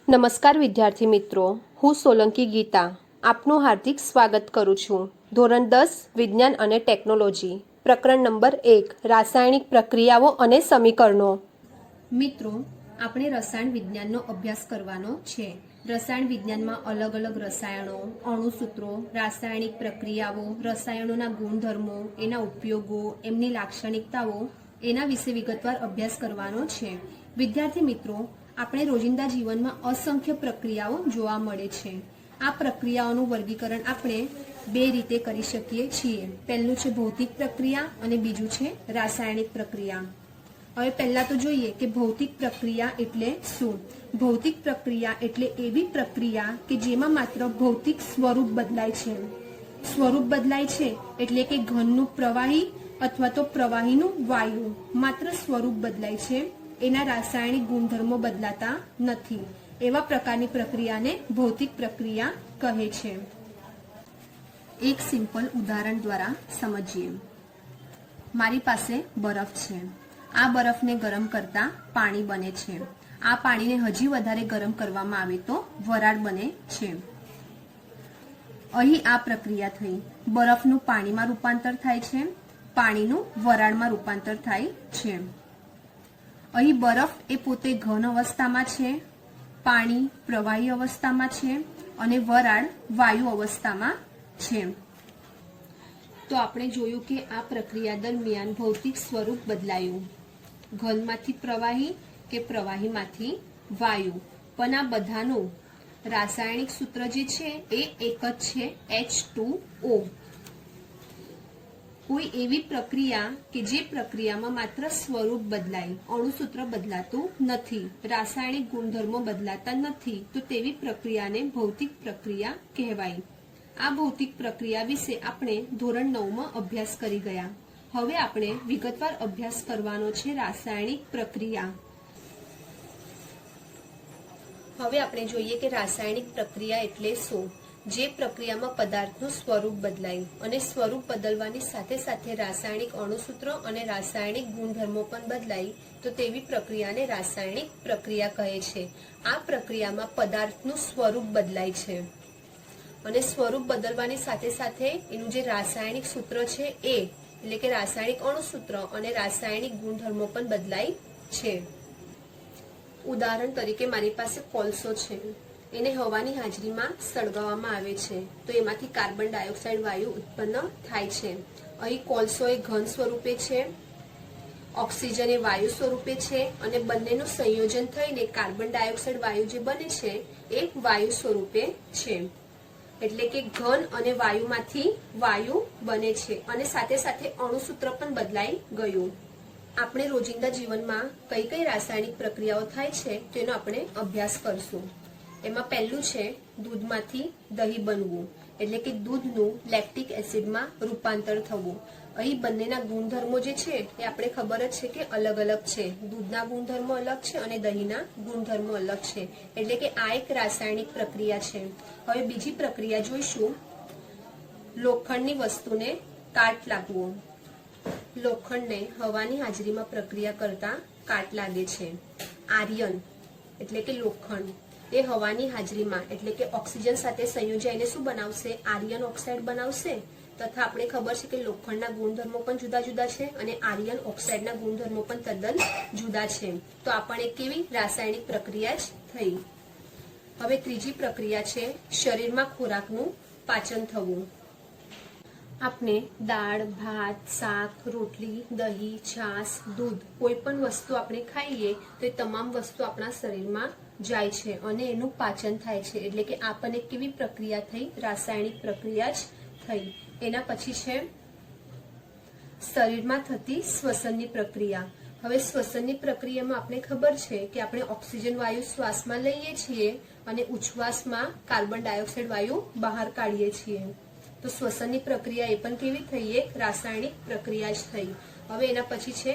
નમસ્કાર વિદ્યાર્થી મિત્રો, હું સોલંકી ગીતા આપનું હાર્દિક સ્વાગત કરું છું. ધોરણ 10 વિજ્ઞાન અને ટેકનોલોજી, પ્રકરણ નંબર 1 રાસાયણિક પ્રક્રિયાઓ અને સમીકરણો. મિત્રો, આપણે રસાયણ વિજ્ઞાનનો અભ્યાસ કરવાનો છે. રસાયણ વિજ્ઞાનમાં અલગ અલગ રસાયણો, અણુસૂત્રો, રાસાયણિક પ્રક્રિયાઓ, રસાયણોના ગુણધર્મો, એના ઉપયોગો, એમની લાક્ષણિકતાઓ, એના વિશે વિગતવાર અભ્યાસ કરવાનો છે. વિદ્યાર્થી મિત્રો, આપણે રોજિંદા જીવનમાં અસંખ્ય પ્રક્રિયાઓ જોવા મળે છે. આ પ્રક્રિયાઓનું વર્ગીકરણ આપણે બે રીતે કરી શકીએ છીએ. પહેલું છે ભૌતિક પ્રક્રિયા અને બીજું છે રાસાયણિક પ્રક્રિયા. હવે પહેલા તો જોઈએ કે ભૌતિક પ્રક્રિયા એટલે શું. ભૌતિક પ્રક્રિયા એટલે એવી પ્રક્રિયા કે જેમાં માત્ર ભૌતિક સ્વરૂપ બદલાય છે. સ્વરૂપ બદલાય છે એટલે કે ઘનનું પ્રવાહી અથવા તો પ્રવાહીનું વાયુ, માત્ર સ્વરૂપ બદલાય છે, એના રાસાયણિક ગુણધર્મો બદલાતા નથી. એવા પ્રકારની પ્રક્રિયાને ભૌતિક પ્રક્રિયા કહે છે. એક સિમ્પલ ઉદાહરણ દ્વારા સમજીએ. મારી પાસે બરફ છે. આ બરફને ગરમ કરતા પાણી બને છે. આ પાણીને હજી વધારે ગરમ કરવામાં આવે તો વરાળ બને છે. અહીં આ પ્રક્રિયા થઈ. બરફનું પાણીમાં રૂપાંતર થાય છે, પાણીનું વરાળમાં રૂપાંતર થાય છે. અહીં બરફ એ પોતે ઘન અવસ્થામાં છે, પાણી પ્રવાહી અવસ્થામાં છે અને વરાળ વાયુ અવસ્થામાં છે. તો આપણે જોયું કે આ પ્રક્રિયા દરમિયાન ભૌતિક સ્વરૂપ બદલાયું, ઘનમાંથી પ્રવાહી કે પ્રવાહીમાંથી વાયુ. પણ આ બધાનું રાસાયણિક સૂત્ર જે છે એ એક જ છે, H2O. કોઈ એવી પ્રક્રિયા કે જે પ્રક્રિયામાં માત્ર સ્વરૂપ બદલાય, અણુસૂત્ર બદલાતું નથી, રાસાયણિક ગુણધર્મો બદલાતા નથી, તો તેવી પ્રક્રિયાને ભૌતિક પ્રક્રિયા કહેવાય. આ ભૌતિક પ્રક્રિયા વિશે આપણે ધોરણ 9માં અભ્યાસ કરી ગયા. હવે આપણે વિગતવાર અભ્યાસ કરવાનો છે રાસાયણિક પ્રક્રિયા. હવે આપણે જોઈએ કે રાસાયણિક પ્રક્રિયા એટલે શું. જે પ્રક્રિયામાં પદાર્થનું સ્વરૂપ બદલાય અને સ્વરૂપ બદલવાની સાથે સાથે રાસાયણિક અણુસૂત્રો અને રાસાયણિક ગુણધર્મો પણ બદલાય, તો તેવી પ્રક્રિયાને રાસાયણિક પ્રક્રિયા કહે છે. આ પ્રક્રિયામાં પદાર્થનું સ્વરૂપ બદલાય છે અને સ્વરૂપ બદલવાની સાથે સાથે એનું જે રાસાયણિક સૂત્ર છે એ એટલે કે રાસાયણિક અણુસૂત્ર અને રાસાયણિક ગુણધર્મો પણ બદલાય છે. ઉદાહરણ તરીકે મારી પાસે કોલસો છે. એને હવાની હાજરીમાં સળગાવવામાં આવે છે તો એમાંથી કાર્બન ડાયોક્સાઇડ વાયુ ઉત્પન્ન થાય છે. અહીં કોલસો એ ઘન સ્વરૂપે છે, ઓક્સિજન એ વાયુ સ્વરૂપે છે અને બંનેનું સંયોજન થઈને કાર્બન ડાયોક્સાઇડ વાયુ જે બને છે એ વાયુ સ્વરૂપે છે. એટલે કે ઘન અને વાયુમાંથી વાયુ બને છે અને સાથે સાથે અણુસૂત્ર પણ બદલાઈ ગયું. આપણે રોજિંદા જીવનમાં કઈ કઈ રાસાયણિક પ્રક્રિયાઓ થાય છે તેનો આપણે અભ્યાસ કરશું. એમાં પહેલું છે દૂધમાંથી દહીં બનવું, એટલે કે દૂધનું લેક્ટિક એસિડમાં રૂપાંતર થવું. અહીં બંનેના ગુણધર્મો જે છે એ આપણે ખબર જ છે કે અલગ અલગ છે. દૂધના ગુણધર્મો અલગ છે અને દહીંના ગુણધર્મો અલગ છે. એટલે કે આ એક રાસાયણિક પ્રક્રિયા છે. હવે બીજી પ્રક્રિયા જોઈશું, લોખંડની વસ્તુને કાટ લાગવો. લોખંડને હવાની હાજરીમાં પ્રક્રિયા કરતા કાટ લાગે છે. આર્યન એટલે કે લોખંડ એ હવાની હાજરીમાં એટલે કે ઓક્સિજન સાથે સંયોજાઈને શું બનાવશે? આર્યન ઓક્સાઇડ બનાવશે. તથા આપણે ખબર છે કે લોખંડના ગુણધર્મો પણ જુદા જુદા છે અને આર્યન ઓક્સાઇડના ગુણધર્મો પણ તદ્દન જુદા છે. તો આ પણ એક કેવી રાસાયણિક પ્રક્રિયા જ થઈ. હવે ત્રીજી પ્રક્રિયા છે શરીરમાં ખોરાકનું પાચન થવું. આપણે દાળ, ભાત, શાક, રોટલી, દહીં, છાશ, દૂધ કોઈ પણ વસ્તુ આપણે ખાઈએ તો એ તમામ વસ્તુ આપણા શરીરમાં જાય છે અને એનું પાચન થાય છે. એટલે કે આ પણ એક કેવી પ્રક્રિયા થઈ? રાસાયણિક પ્રક્રિયા જ થઈ. એના પછી છે શરીરમાં થતી શ્વસનની પ્રક્રિયા. હવે શ્વસનની પ્રક્રિયામાં આપણે ખબર છે કે આપણે ઓક્સિજન વાયુ શ્વાસમાં લઈએ છીએ અને ઉચ્છ્વાસમાં કાર્બન ડાયોક્સાઇડ વાયુ બહાર કાઢીએ છીએ. તો શ્વસનની પ્રક્રિયા એ પણ કેવી થઈ? એક રાસાયણિક પ્રક્રિયા જ થઈ. હવે એના પછી છે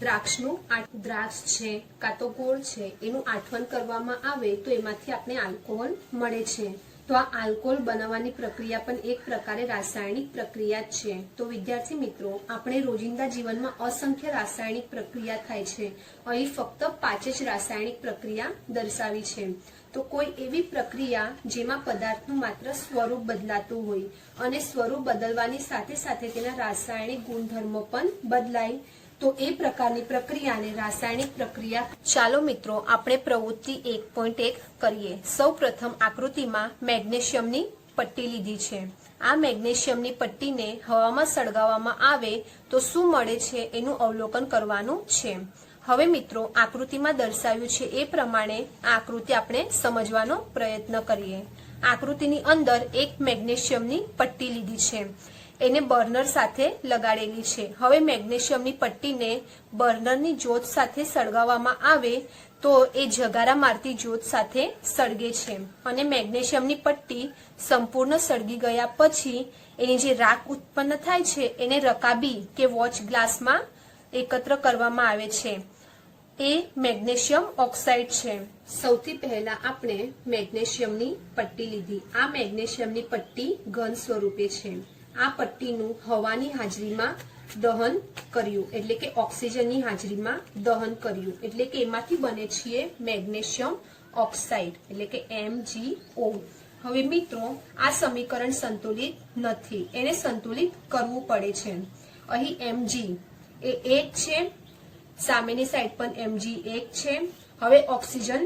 દ્રાક્ષ છે કાં તો ગોળ છે, એનું આઠવણ કરવામાં આવે તો એમાંથી આપણે આલ્કોહોલ મળે છે. તો તો આ આલ્કોહોલ બનાવવાની પ્રક્રિયા પણ એક પ્રકારે રાસાયણિક પ્રક્રિયા જ છે। તો વિદ્યાર્થી મિત્રો, આપણે રોજિંદા જીવનમાં અસંખ્ય રાસાયણિક પ્રક્રિયા થાય છે। અહીં ફક્ત 5 જ રાસાયણિક પ્રક્રિયા દર્શાવી છે। તો કોઈ એવી પ્રક્રિયા જેમાં પદાર્થનું માત્ર સ્વરૂપ બદલાતું હોય અને સ્વરૂપ બદલવાની સાથે સાથે તેના રાસાયણિક ગુણધર્મો પણ બદલાય, તો એ પ્રકારની પ્રક્રિયાને રાસાયણિક પ્રક્રિયા। ચાલો મિત્રો, આપણે પ્રવૃત્તિ 1.1 કરીએ। સૌપ્રથમ આકૃતિમાં મેગ્નેશિયમની પટ્ટી લીધી છે। આ મેગ્નેશિયમની પટ્ટીને હવામાં સળગાવવામાં આવે તો શું મળે છે એનું અવલોકન કરવાનું છે। હવે મિત્રો, આકૃતિમાં દર્શાવ્યું છે એ પ્રમાણે આ આકૃતિ આપણે સમજવાનો પ્રયત્ન કરીએ। આકૃતિની અંદર એક મેગ્નેશિયમની પટ્ટી લીધી છે, એને બર્નર સાથે લગાડેલી છે। હવે મેગ્નેશિયમની પટ્ટીને બર્નરની જ્યોત સાથે સળગાવવામાં આવે તો એ જગારા મારતી જ્યોત સાથે સળગે છે અને મેગ્નેશિયમની પટ્ટી સંપૂર્ણ સળગી ગયા પછી એની જે રાખ ઉત્પન્ન થાય છે એને રકાબી કે વોચ ગ્લાસમાં એકત્ર કરવામાં આવે છે। એ મેગ્નેશિયમ ઓક્સાઇડ છે। સૌથી પહેલા આપણે મેગ્નેશિયમની પટ્ટી લીધી। આ મેગ્નેશિયમની પટ્ટી ઘન સ્વરૂપે છે। આ પટ્ટીનું હવાની હાજરીમાં દહન કર્યું, એટલે કે ઓક્સિજનની હાજરીમાં દહન કર્યું, એટલે કે એમાંથી બને છે મેગ્નેશિયમ ઓક્સાઇડ, એટલે કે MgO। હવે મિત્રો, આ સમીકરણ સંતુલિત નથી, એને સંતુલિત કરવું પડે છે। અહીં Mg એ 1 છે, સામેની સાઈડ પણ Mg 1 છે। હવે ઓક્સિજન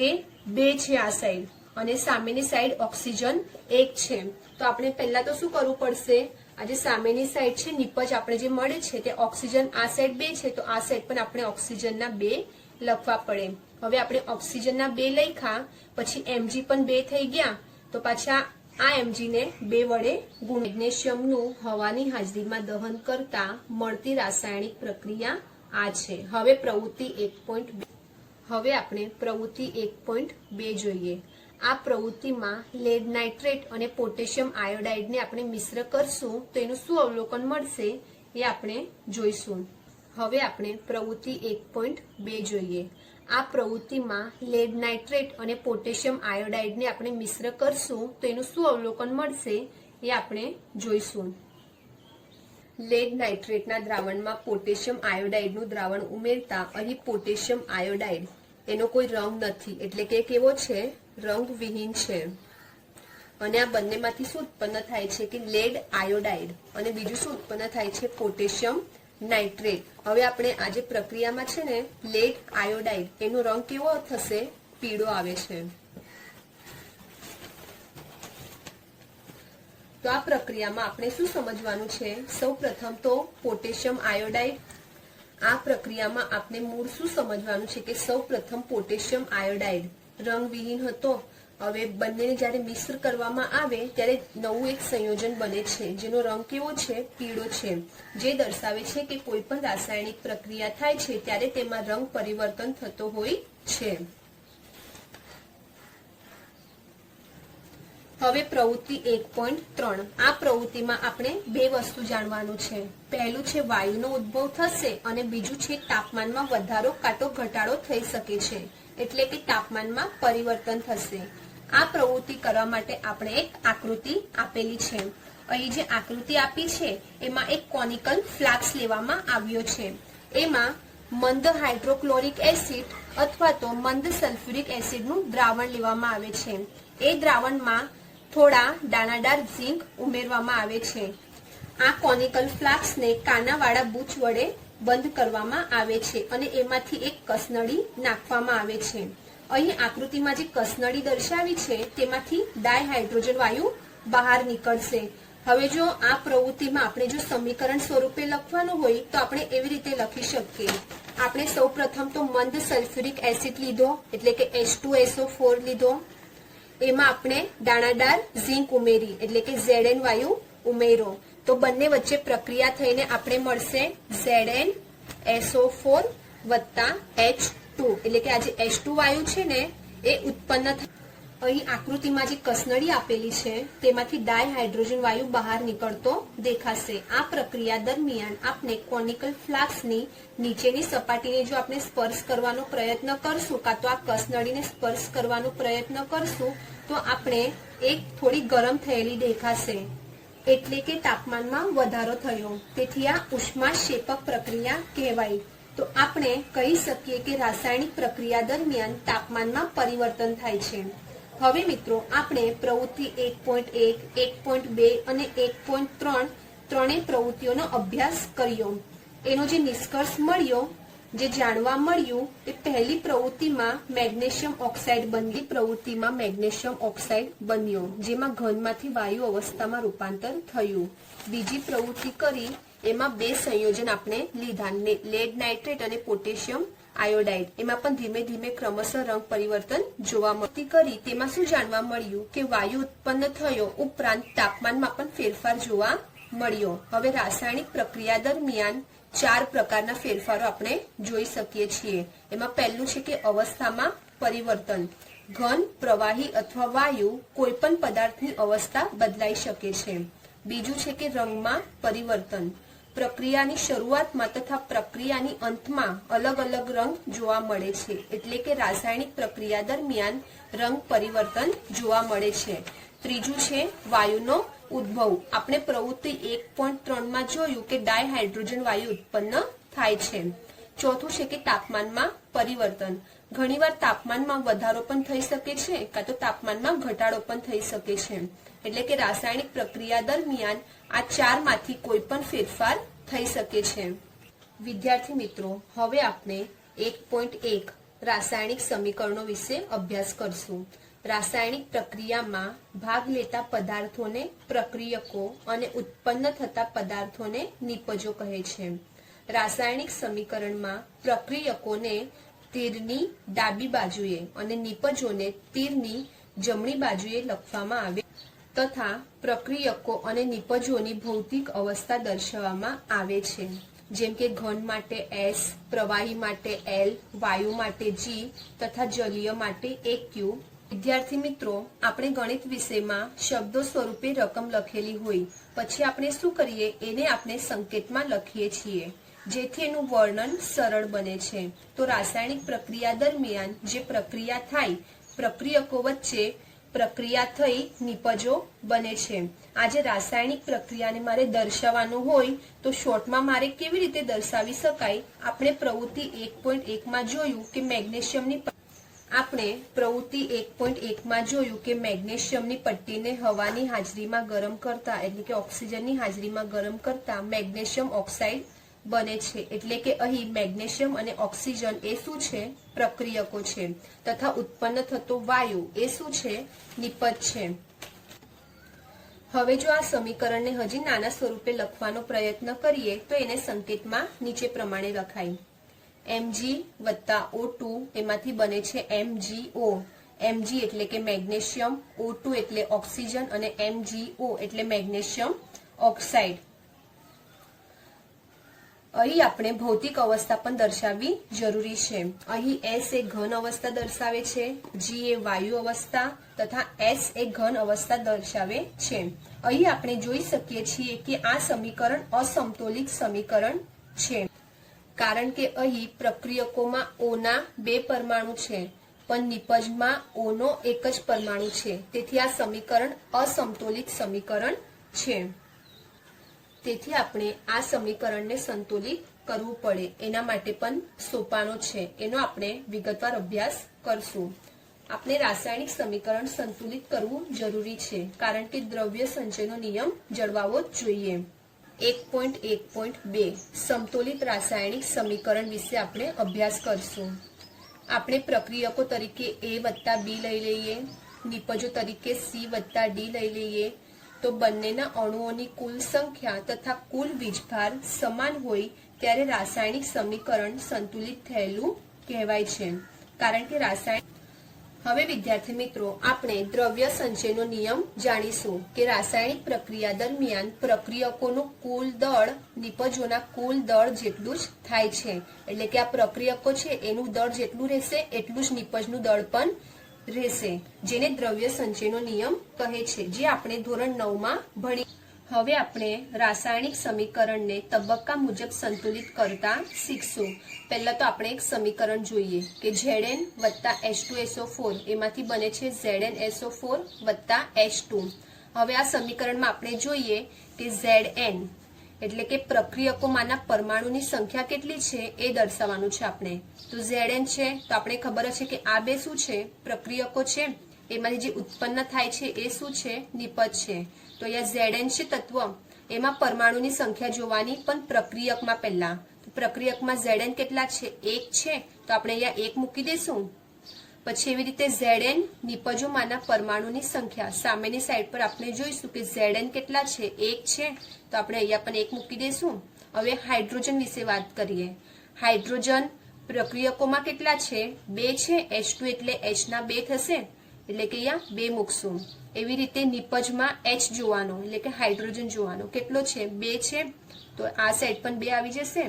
એ 2 છે આ સાઈડ અને સામેની સાઈડ ઓક્સિજન 1 છે। તો આપણે પહેલા તો શું કરવું પડશે, આ જે સામેની સાઈડ છે નિપજ આપણે જે મળે છે તે ઓક્સિજન આ સાઈડ 2 છે, તો આ સાઈડ પણ આપણે ઓક્સિજનના 2 લખવા પડે। હવે આપણે ઓક્સિજનના 2 લખ્યા પછી Mg પણ 2 થઈ ગયા, તો પાછા આ Mg ને 2 વડે ગુણ। મેગ્નેશિયમનું હવાની હાજરીમાં દહન કરતા મળતી રાસાયણિક પ્રક્રિયા આ છે। હવે પ્રવૃત્તિ 1.2 હવે આપણે પ્રવૃત્તિ 1.2 જોઈએ। આ પ્રવૃત્તિમાં લેડ નાઇટ્રેટ અને પોટેશિયમ આયોડાઇડને આપણે મિશ્ર કરશું તો એનું શું અવલોકન મળશે એ આપણે જોઈશું। હવે આપણે પ્રવૃત્તિ 1.2 જોઈએ। આ પ્રવૃત્તિમાં લેડ નાઇટ્રેટ અને પોટેશિયમ આયોડાઇડને આપણે મિશ્ર કરશું તો એનું શું અવલોકન મળશે એ આપણે જોઈશું। લેડ નાઇટ્રેટના દ્રાવણમાં પોટેશિયમ આયોડાઇડનું દ્રાવણ ઉમેરતા અહીં પોટેશિયમ આયોડાઇડ એનો કોઈ રંગ નથી, એટલે કે કેવો છે, રંગવિહીન છે। અને આ બંનેમાંથી શું ઉત્પન્ન થાય છે કે લેડ આયોડાઇડ, અને બીજું શું ઉત્પન્ન થાય છે, પોટેશિયમ નાઇટ્રેટ। હવે આપણે આ જે પ્રક્રિયામાં છે ને લેડ આયોડાઇડ, એનો રંગ કેવો થશે, પીળો આવે છે। તો આ પ્રક્રિયામાં આપણે શું સમજવાનું છે, સૌપ્રથમ તો પોટેશિયમ આયોડાઇડ, આ પ્રક્રિયામાં આપણે મૂળ શું સમજવાનું છે કે સૌપ્રથમ પોટેશિયમ આયોડાઇડ રંગવિહીન હતો। હવે બંનેને જ્યારે મિશ્ર કરવામાં આવે ત્યારે નવું એક સંયોજન બને છે જેનો રંગ કેવો છે, પીળો છે, જે દર્શાવે છે કે કોઈ પણ રાસાયણિક પ્રક્રિયા થાય છે ત્યારે તેમાં રંગ પરિવર્તન થતો હોય છે। હવે પ્રવૃત્તિ 1.3 આ પ્રવૃત્તિમાં આપણે 2 વસ્તુ જાણવાનું છે। પહેલું છે વાયુનો ઉદ્ભવ થશે અને બીજું છે તાપમાનમાં વધારો કાં તો ઘટાડો થઈ શકે છે, એટલે કે તાપમાનમાં પરિવર્તન થશે। આ પ્રવૃત્તિ કરવા માટે આપણે એક આકૃતિ આપેલી છે। અહીં જે આકૃતિ આપી છે એમાં એક કોનિકલ ફ્લાસ્ક લેવામાં આવ્યો છે। એમાં મંદ હાઇડ્રોક્લોરિક એસિડ અથવા તો મંદ સલ્ફ્યુરિક એસિડનું દ્રાવણ લેવામાં આવે છે। એ દ્રાવણમાં થોડા દાણાદાર ઝીંક ઉમેરવામાં આવે છે। આ કોનિકલ ફ્લાસ્કને કાનાવાળા બૂચ વડે બંધ કરવામાં આવે છે અને એમાંથી એક કસનળી નાખવામાં આવે છે। અહીં આકૃતિમાં જે કસનળી દર્શાવી છે તેમાંથી ડાયહાઇડ્રોજન વાયુ બહાર નીકળશે। હવે જો આ પ્રવૃત્તિમાં આપણે જો સમીકરણ સ્વરૂપે લખવાનું હોય તો આપણે એવી રીતે લખી શકીએ। આપણે સૌપ્રથમ તો મંદ સલ્ફ્યુરિક એસિડ લીધો, એટલે કે H2SO4 લીધો, એમાં આપણે દાણાદાર ઝીંક ઉમેરી, એટલે કે Zn વાયુ ઉમેરો, તો બંને વચ્ચે પ્રક્રિયા થઈને આપણે મળશે ZnSO4 વત્તા H2, એટલે કે આ જે H2 વાયુ છે ને એ ઉત્પન્ન અહીં આકૃતિમાં જે કસનળી આપેલી છે તેમાંથી ડાયહાઇડ્રોજન વાયુ બહાર નીકળતો દેખાશે। આ પ્રક્રિયા દરમિયાન આપણે કોનિકલ ફ્લાસ્કની નીચેની સપાટીને જો આપણે સ્પર્શ કરવાનો પ્રયત્ન કરશું કાં તો આ કસનળીને સ્પર્શ કરવાનો પ્રયત્ન કરશું તો આપણે એક થોડી ગરમ થયેલી દેખાશે, એટલે કે તાપમાનમાં વધારો થયો, તેથી આ ઉષ્માક્ષેપક પ્રક્રિયા કહેવાય। તો આપણે કહી શકીએ કે રાસાયણિક પ્રક્રિયા દરમિયાન તાપમાનમાં પરિવર્તન થાય છે। હવે મિત્રો આપણે પ્રવૃત્તિ 1.1, 1.2 અને 1.3 ત્રણેય પ્રવૃત્તિઓનો અભ્યાસ કર્યો। એનો જે નિષ્કર્ષ મળ્યો, જે જાણવા મળ્યું તે પહેલી પ્રવૃત્તિમાં મેગ્નેશિયમ ઓક્સાઇડ બની પ્રવૃત્તિમાં મેગ્નેશિયમ ઓક્સાઇડ બન્યો, જેમાં ઘનમાંથી વાયુ અવસ્થામાં રૂપાંતર થયું। બીજી પ્રવૃત્તિ કરી એમાં બે સંયોજન આપણે લીધા, લેડ નાઇટ્રેટ અને પોટેશિયમ આયોડાઇડ। એમાં પણ ધીમે ધીમે ક્રમશઃ રંગ પરિવર્તન જોવા મળતી કરી। તેમાં શું જાણવા મળ્યું કે વાયુ ઉત્પન્ન થયો ઉપરાંત તાપમાનમાં પણ ફેરફાર જોવા મળ્યો। હવે રાસાયણિક પ્રક્રિયા દરમિયાન 4 પ્રકારના ફેરફારો આપણે જોઈ શકીએ છીએ। એમાં પહેલું છે કે અવસ્થામાં પરિવર્તન। ઘન, પ્રવાહી અથવા વાયુ કોઈ પણ પદાર્થની અવસ્થા બદલાઈ શકે છે। બીજું છે કે રંગમાં પરિવર્તન। પ્રક્રિયાની શરૂઆતમાં તથા પ્રક્રિયાની અંતમાં અલગ અલગ રંગ જોવા મળે છે, એટલે કે રાસાયણિક પ્રક્રિયા દરમિયાન રંગ પરિવર્તન જોવા મળે છે। ત્રીજું છે વાયુનો ઉદ્ભવ। આપણે પ્રવૃત્તિ 1.3 માં જોયું કે ડાયહાઇડ્રોજન વાયુ ઉત્પન્ન થાય છે। ચોથું છે કે તાપમાનમાં પરિવર્તન। ઘણીવાર તાપમાનમાં વધારો પણ થઈ શકે છે કાં તો તાપમાનમાં ઘટાડો પણ થઈ શકે છે, એટલે કે રાસાયણિક પ્રક્રિયા દરમિયાન આ 4 માંથી કોઈ પણ ફેરફાર થઈ શકે છે। વિદ્યાર્થી મિત્રો, હવે આપણે 1.1 રાસાયણિક સમીકરણો વિશે અભ્યાસ કરશું। રાસાયણિક પ્રક્રિયામાં ભાગ લેતા પદાર્થોને પ્રક્રિયકો અને ઉત્પન્ન થતા પદાર્થોને નિપજો કહે છે। રાસાયણિક સમીકરણમાં પ્રક્રિયકોને તીરની ડાબી બાજુએ અને નિપજોને તીરની જમણી બાજુએ લખવામાં આવે તથા પ્રક્રિયકો અને નિપજોની ભૌતિક અવસ્થા દર્શાવવામાં આવે છે, જેમ કે ઘન માટે S, પ્રવાહી માટે L, વાયુ માટે G તથા જલીય માટે AQ। વિદ્યાર્થી મિત્રો, આપણે ગણિત વિષયમાં શબ્દો સ્વરૂપે રકમ લખેલી હોય પછી આપણે શું કરીએ, એને આપણે સંકેતમાં લખીએ છીએ, જેથી એનું વર્ણન સરળ બને છે। તો રાસાયણિક પ્રક્રિયા દરમિયાન જે પ્રક્રિયા થાય, પ્રક્રિયકો વચ્ચે પ્રક્રિયા થઈ નિપજો બને છે। આજે રાસાયણિક પ્રક્રિયાને મારે દર્શાવવાનું હોય તો શોર્ટમાં મારે કેવી રીતે દર્શાવી શકાય? આપણે પ્રવૃત્તિ 1.1 માં જોયું કે મેગ્નેશિયમની પટ્ટીને હવાની હાજરીમાં ગરમ કરતા, એટલે કે ઓક્સિજનની હાજરીમાં ગરમ કરતા મેગ્નેશિયમ ઓક્સાઇડ બને છે, એટલે કે અહીં મેગ્નેશિયમ અને ઓક્સિજન એ શું છે? પ્રક્રિયકો છે, તથા ઉત્પન્ન થતો વાયુ એ શું છે? નિપજ છે। હવે જો આ સમીકરણને હજી નાના સ્વરૂપે લખવાનો પ્રયત્ન કરીએ તો એને સંકેતમાં નીચે પ્રમાણે લખાય। Mg + O2 એમાંથી બને છે MgO। Mg એટલે કે મેગ્નેશિયમ, O2 એટલે ઓક્સિજન અને MgO એટલે મેગ્નેશિયમ ઓક્સાઇડ। અહીં આપણે ભૌતિક અવસ્થા પણ દર્શાવવી જરૂરી છે। અહીં S એ ઘન અવસ્થા દર્શાવે છે, G એ વાયુ અવસ્થા તથા S એ ઘન અવસ્થા દર્શાવે છે। અહીં આપણે જોઈ શકીએ છીએ કે આ સમીકરણ અસમતોલિત સમીકરણ છે, કારણ કે અહીં પ્રક્રિયકોમાં O ના 2 પરમાણુ છે પણ નિપજમાં O નો એક જ પરમાણુ છે, તેથી આ સમીકરણ અસમતોલિત સમીકરણ છે। તેથી આપણે આ સમીકરણને સંતુલિત કરવું પડે, એના માટે પણ સોપાનો છે, એનો આપણે વિગતવાર અભ્યાસ કરશું। આપણે રાસાયણિક સમીકરણ સંતુલિત કરવું જરૂરી છે, કારણ કે દ્રવ્ય સંચયનો નિયમ જળવાવો જ જોઈએ। 1.1.2 સમતોલિત રાસાયણિક સમીકરણ વિશે આપણે અભ્યાસ કરશું। આપણે પ્રક્રિયકો તરીકે A + B લઈ લઈએ, નિપજો તરીકે C + D લઈ લઈએ તો બંનેના અણુઓની કુલ સંખ્યા તથા કુલ વીજભાર સમાન હોય ત્યારે રાસાયણિક સમીકરણ સંતુલિત થયેલું કહેવાય છે, કારણ કે હવે વિદ્યાર્થી મિત્રો, આપણે દ્રવ્ય સંચયનો નિયમ જાણીશું કે રાસાયણિક પ્રક્રિયા દરમિયાન પ્રક્રિયકોનું કુલ દળ નિપજોના કુલ દળ જેટલું જ થાય છે, એટલે કે આ પ્રક્રિયકો છે એનું દળ જેટલું રહેશે એટલું જ નિપજનું દળ પણ રહેશે, જેને દ્રવ્ય સંચયનો નિયમ કહે છે, જે આપણે ધોરણ 9 માં ભણી. હવે આપણે રાસાયણિક સમીકરણને તબક્કા મુજબ સંતુલિત કરતા શીખશું. પહેલા તો આપણે એક સમીકરણ જોઈએ કે Zn વત્તા H2SO4 એમાંથી બને છે ZnSO4 વત્તા H2. હવે આ સમીકરણમાં આપણે જોઈએ કે Zn એટલે કે પ્રક્રિયકોમાંના પરમાણુની સંખ્યા કેટલી છે એ દર્શાવવાનું છે આપણે. તો Zn છે તો આપણે ખબર છે કે આ બે શું છે, પ્રક્રિયકો છે, એમાંથી જે ઉત્પન્ન થાય છે એ શું છે, નિપજ છે. તો અહીંયા Zn છે તત્વ, એમાં પરમાણુની સંખ્યા જોવાની, પણ પ્રક્રિયકમાં પહેલા. તો પ્રક્રિયકમાં Zn કેટલા છે, 1 છે, તો આપણે અહીંયા 1 મૂકી દઈશું. પછી એવી રીતે Zn નિપજોમાંના પરમાણુની સંખ્યા સામેની સાઈડ પર આપણે જોઈશું કે Zn કેટલા છે, 1 છે, તો આપણે અહીંયા પણ 1 મૂકી દઈશું. હવે હાઇડ્રોજન વિશે વાત કરીએ. હાઇડ્રોજન પ્રક્રિયકોમાં કેટલા છે, 2 છે, H2 એટલે H ના 2 થશે, એટલે કે અહીંયા 2 મૂકશું. એવી રીતે નિપજમાં H જોવાનો એટલે કે હાઇડ્રોજન જોવાનો, કેટલો છે, 2 છે, તો આ સાઈડ પણ 2 આવી જશે.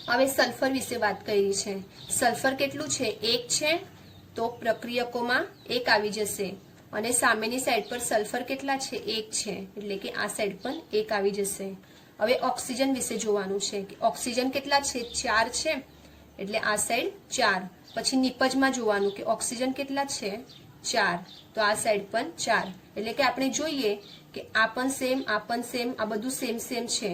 હવે સલ્ફર વિશે વાત કરી છે. સલ્ફર કેટલું છે, 1 છે, તો પ્રક્રિયકોમાં 1 આવી જશે, અને સામેની સાઈડ પર સલ્ફર કેટલા છે, 1 છે, એટલે કે આ સાઈડ પણ 1 આવી જશે. હવે ઓક્સિજન વિશે જોવાનું છે કે ઓક્સિજન કેટલા છે, 4 છે, એટલે આ સાઈડ 4. પછી નિપજમાં જોવાનું કે ઓક્સિજન કેટલા છે, 4, તો આ સાઈડ પણ 4. એટલે કે આપણે જોઈએ કે આ પણ સેમ, આ પણ સેમ, આ બધું સેમ સેમ છે.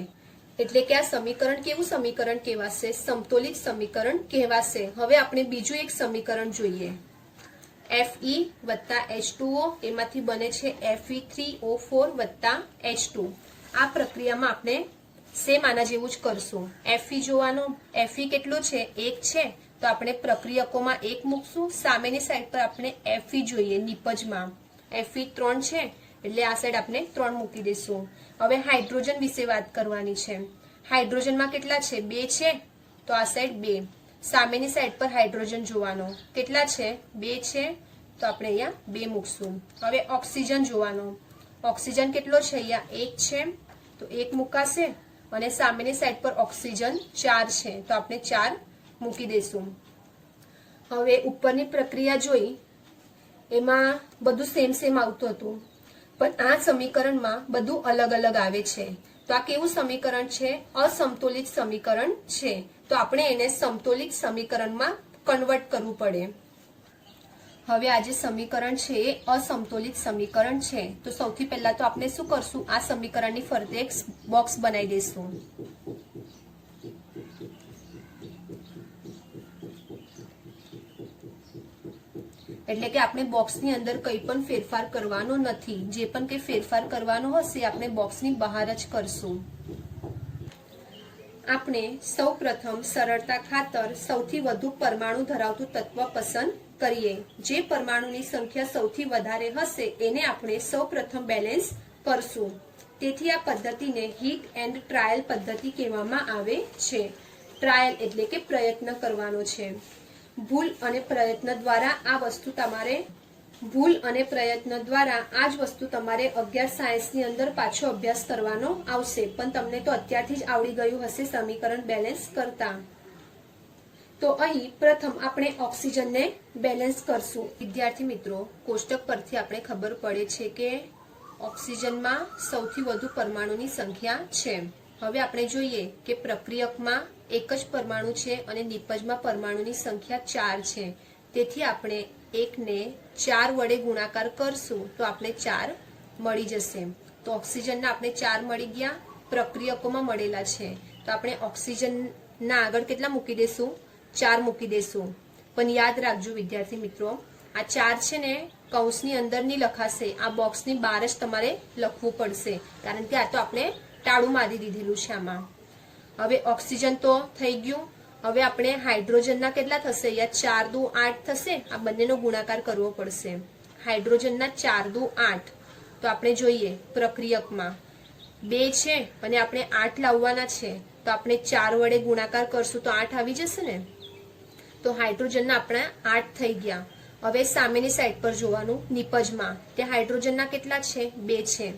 એટલે કે આ સમીકરણ કેવું સમીકરણ કહેવાશે, સમતોલિત સમીકરણ કહેવાશે. હવે આપણે બીજું એક સમીકરણ જોઈએ. Fe વત્તા H2O એમાંથી બને છે Fe3O4 વત્તા H2. આ પ્રક્રિયામાં આપણે સેમ આના જેવું જ કરશું. Fe જોવાનો, Fe કેટલો છે, 1 છે, તો આપણે પ્રક્રિયકોમાં 1 મૂકશું. સામેની સાઈડ પર આપણે Fe જોઈએ નિપજમાં, Fe 3 છે, એટલે આ સાઈડ આપણે 3 મૂકી દઈશું. હવે હાઇડ્રોજન વિશે વાત કરવાની છે. હાઇડ્રોજનમાં કેટલા છે, 2 છે, તો આ સાઈડ 2. સામેની સાઈડ પર હાઇડ્રોજન જોવાનો, કેટલા છે, 2 છે, તો આપણે અહીંયા 2 મૂકશું. હવે ઓક્સિજન જોવાનો. ઓક્સિજન કેટલો છે, અહીંયા 1 છે, તો 1 મૂકાશે, અને સામેની સાઈડ પર ઓક્સિજન 4 છે, તો આપણે 4 મૂકી દઈશું. હવે ઉપરની પ્રક્રિયા જોઈ, એમાં બધું સેમ સેમ આવતું હતું, પણ આ સમીકરણમાં બધું અલગ અલગ આવે છે. તો આ કેવું સમીકરણ છે, અસમતોલિત સમીકરણ છે. તો આપણે એને સમતોલિત સમીકરણમાં કન્વર્ટ કરવું પડે. હવે આ જે સમીકરણ છે એ અસમતોલિત સમીકરણ છે. તો સૌથી પહેલા તો આપણે શું કરશું, આ સમીકરણની ફરતે એક બોક્સ બનાવી દઈશું. એટલે કે આપણે બોક્સની અંદર કંઈ પણ ફેરફાર કરવાનો નથી. જે પણ કંઈ ફેરફાર કરવાનો હશે આપણે બોક્સની બહાર જ કરશું. આપણે સૌ પ્રથમ સરળતા ખાતર સૌથી વધુ પરમાણુ ધરાવતું તત્વ પસંદ કરીએ. જે પરમાણુની સંખ્યા સૌથી વધારે હશે એને આપણે સૌ પ્રથમ બેલેન્સ કરશું. તેથી આ પદ્ધતિને હિટ એન્ડ ટ્રાયલ પદ્ધતિ કહેવામાં આવે છે. ટ્રાયલ એટલે કે પ્રયત્ન કરવાનો છે. ભૂલ અને પ્રયત્ન દ્વારા આ વસ્તુ તમારે આ જ વસ્તુ તમારે 11 સાયન્સની અંદર પાછો અભ્યાસ કરવાનો આવશે. પણ તમને તો અત્યારથી જ આવડી ગયું હશે સમીકરણ બેલેન્સ કરતા. તો અહીં પ્રથમ આપણે ઓક્સિજનને બેલેન્સ કરશું. વિદ્યાર્થી મિત્રો, કોષ્ટક પરથી આપણે ખબર પડે છે કે ઓક્સિજનમાં સૌથી વધુ પરમાણુની સંખ્યા છે. હવે આપણે જોઈએ કે પ્રક્રિયકમાં એક જ પરમાણુ છે અને નિપજમાં પરમાણુની સંખ્યા 4 છે. તેથી આપણે 1 ને 4 વડે ગુણાકાર કરશું તો આપણે 4 મળી જશે. તો ઓક્સિજનના આપણે 4 મળી ગયા, પ્રક્રિયકોમાં મળેલા છે, તો આપણે ઓક્સિજનના આગળ કેટલા મૂકી દઈશું, 4 મૂકી દઈશું. પણ યાદ રાખજો વિદ્યાર્થી મિત્રો, આ 4 છે ને કૌંસની અંદર નહીં લખાશે, આ બોક્સની બહાર જ તમારે લખવું પડશે, કારણ કે આ તો આપણે ટાળું મારી દીધેલું છે આમાં. હવે ઓક્સિજન તો થઈ ગયું. હવે આપણે હાઇડ્રોજનના કેટલા થશે, અહીંયા 4 દુ 8 થશે. આ બંનેનો ગુણાકાર કરવો પડશે. હાઇડ્રોજનના 4 દુ 8, તો આપણે જોઈએ પ્રક્રિયકમાં 2 છે અને આપણે 8 લાવવાના છે, તો આપણે 4 વડે ગુણાકાર કરશું તો 8 આવી જશે ને. તો હાઇડ્રોજનના આપણા 8 થઈ ગયા. હવે સામેની સાઈડ પર જોવાનું, નિપજમાં ત્યાં હાઇડ્રોજનના કેટલા છે, 2 છે.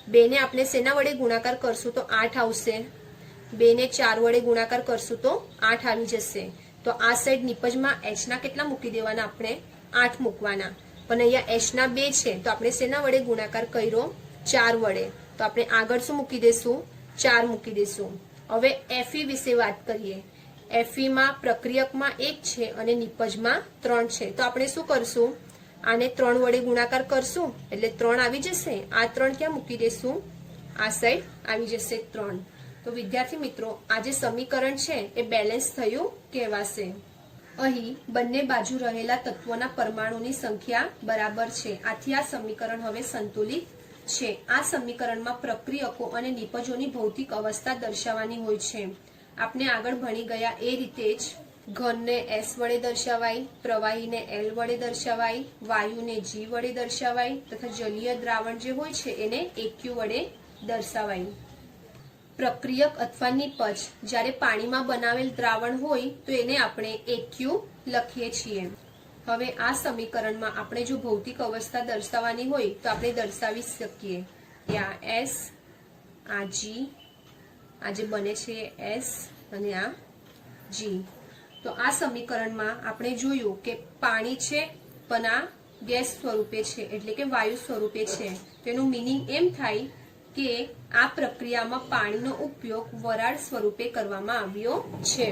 2 ને આપણે શેના વડે ગુણાકાર કરશું તો 8 આવશે. 2 ને 4 વડે ગુણાકાર કરશું તો 8 આવી જશે. તો આ સાઈડ નિપજમાં H ના કેટલા મૂકી દેવાના, આપણે 8 મૂકવાના, પણ અહીંયા h ના 2 છે તો આપણે શેના વડે ગુણાકાર કર્યો? 4 વડે. તો આપણે આગળ શું મૂકી દેશું? 4 મૂકી દેશું. હવે Fe વિશે વાત કરીએ. Fe માં પ્રક્રિયકમાં 1 છે અને નિપજમાં 3 છે. તો આપણે શું કરશું? આને 3 વડે ગુણાકાર કરશું એટલે 3 આવી જશે. આ 3 ક્યાં મૂકી દેશું? આ સાઈડ આવી જશે 3. તો વિદ્યાર્થી મિત્રો, આ જે સમીકરણ છે એ બેલેન્સ થયું કહેવાશે. અહીં બંને બાજુ રહેલા તત્વોના પરમાણુની સંખ્યા બરાબર છે. આથી આ સમીકરણ હવે સંતુલિત છે. આ સમીકરણમાં પ્રક્રિયકો અને નિપજોની ભૌતિક અવસ્થા દર્શાવવાની હોય છે. આપણે આગળ ભણી ગયા એ રીતે જ ઘનને S વડે દર્શાવાય, પ્રવાહીને L વડે દર્શાવાય, વાયુને G વડે દર્શાવાય તથા જલીય દ્રાવણ જે હોય છે એને AQ વડે દર્શાવાય. પ્રક્રિયક અથવા નિપજ જ્યારે પાણીમાં બનાવેલ દ્રાવણ હોય તો એને આપણે AQ લખીએ છીએ. હવે આ સમીકરણમાં આપણે જો ભૌતિક અવસ્થા દર્શાવવાની હોય તો આપણે દર્શાવી શકીએ કે આ S, આ G, આ જે બને છે S અને આ G. તો આ સમીકરણમાં આપણે જોયું કે પાણી છે પણ આ ગેસ સ્વરૂપે છે એટલે કે વાયુ સ્વરૂપે છે. તેનું મીનિંગ એમ થાય કે આ પ્રક્રિયામાં પાણીનો ઉપયોગ વરાળ સ્વરૂપે કરવામાં આવ્યો છે.